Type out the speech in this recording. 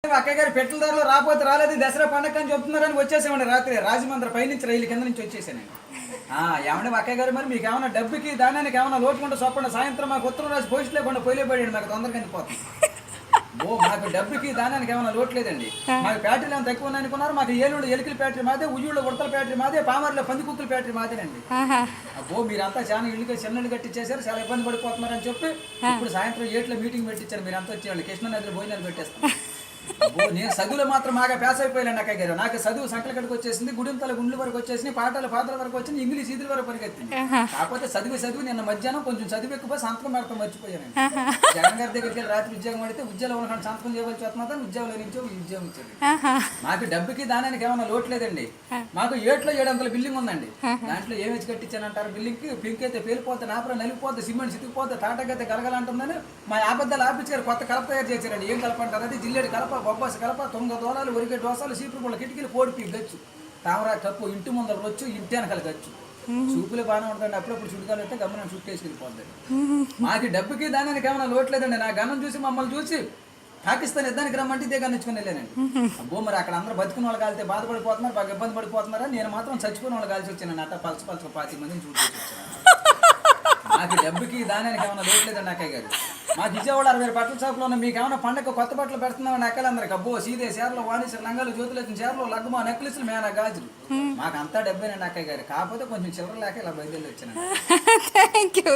అక్కయ్య గారు పెట్రోల్ ధరలు రాకపోతే రాలేదు దసరా పండగ అని చెప్తున్నారని వచ్చేసామండి రాత్రి రాజమండ్రి పైనుంచి రైలు కింద నుంచి వచ్చేసానండి. ఏమంటే అక్కయ్య గారు మరి మీకు ఏమైనా డబ్బుకి దానానికి ఏమైనా లోటుకుంటే చొప్పండి సాయంత్రం మాకు ఉత్తరం రాసి పోస్ట్ లేకుండా పోయిపోయాడు మాకు తొందరగా వెళ్ళిపోతుంది. మాకు డబ్బుకి దానానికి ఏమైనా లోటు లేదండి. మాకు బ్యాటరీలు ఏమైనా తక్కువ ఉన్నాయి అనుకున్నారు. మాకు ఏలూరు ఎలికల బ్యాటరీ మాదే, ఉయ్యూళ్ళ ఉడతల బ్యాటరీ మాదే, పామర్లో పందికుక్కల బ్యాటరీ మాదేనండి. మీరంతా చాలా ఇల్లు చిన్న ఇల్లు కట్టించేశారు, చాలా ఇబ్బంది పడిపోతున్నారని చెప్పి ఇప్పుడు సాయంత్రం 7 మీటింగ్ పెట్టించారు. మీరు అంతా వచ్చేవాళ్ళు కృష్ణ నదిలో భోజనాలు పెట్టేస్తాం. నేను చదువులో మాత్రం బాగా పేస్ అయిపోయాను అక్కయ్య గారు. నాకు చదువు సంకల కడికి వచ్చేసింది, గుడింతల గుండ్ల వరకు వచ్చేసింది, పాటల వరకు వచ్చింది, ఇంగ్లీష్ ఈదుల వరకు పరిగెత్తింది. కాకపోతే చదువు నిన్న మధ్యాహ్నం కొంచెం చదువు ఎక్కువ సంతకం పెడతాం మర్చిపోయాను. జగన్ గారి దగ్గరికి వెళ్ళి రాత్రి ఉద్యోగం పడితే ఉద్యోగంలో ఉన్న సంతకం చేయవలసి వస్తున్నా ఉద్యోగంలో నుంచి ఉద్యోగం ఇచ్చారు. మాకు డబ్బుకి దానానికి ఏమైనా లోటు లేదండి. మాకు 700 బిల్డింగ్ ఉందండి. దాంట్లో ఏమి వచ్చి కట్టించానంటారు బిల్డింగ్ కి పింక్ అయితే పేలిపోతే, నాపర నలిగిపోతే, సిమెంట్ సితికిపోతే, తాటకైతే గలగలంటుందని మా ఆబద్దాలు ఆఫీస్ గారు కొత్త కలప తయారు చేశారండి. ఏం కలప అంటారు? అది జిల్లేడు కలప, బొబ్బాసి కలప, తొంగ దోరాలు, ఒరిగే దోసాలు, సీపురు పుల్ల కిటికీలు, పోడిపి గచ్చు, తామరా కప్పు, ఇంటి ముందర వచ్చు, ఇంటి వెనకాల గచ్చు. చూపులే బాగానే ఉంటుందండి. అప్పుడప్పుడు చుట్టుకాలు అయితే గమనం చుట్టేసుకెళ్ళిపోద్ది. మాకు డబ్బుకి దానానికి ఏమైనా లోట్లేదండి. నా గమనం చూసి మమ్మల్ని చూసి పాకిస్తాన్ యుద్ధానికి రమ్మంటే ఇదే గమనించుకుని వెళ్ళానండి. మరి అక్కడ అందరూ బతుకున్న వాళ్ళు కాలితే బాధపడిపోతున్నారు, బాగా ఇబ్బంది పడిపోతున్నారా, నేను మాత్రం చచ్చిపోయిన వాళ్ళు కాల్చి వచ్చాను. అట్ట పలస 20 మందిని చూసి వచ్చాను. మాకు డబ్బుకి దానానికి ఏమైనా లోట్లేదండి అక్కయ్య గారు. మాకు విజయవాడ 60 బట్టల షాపులో ఉన్న మీకు ఏమైనా పండగ కొత్త బట్టలు పెడుతున్నామని అక్కలందరికి అబ్బో సీదే చీరలు, వాణిజ్య లంగాలు, జ్యోతులు వచ్చిన చీరలు, లగ్గుమా, నెక్లెస్లు, మేనా గాజులు. మాకు అంతా డబ్బేనండి అక్కయ్య గారు. కాకపోతే కొంచెం చిల్లర లేక ఇలా బయలుదేరి వచ్చాను. Thank you.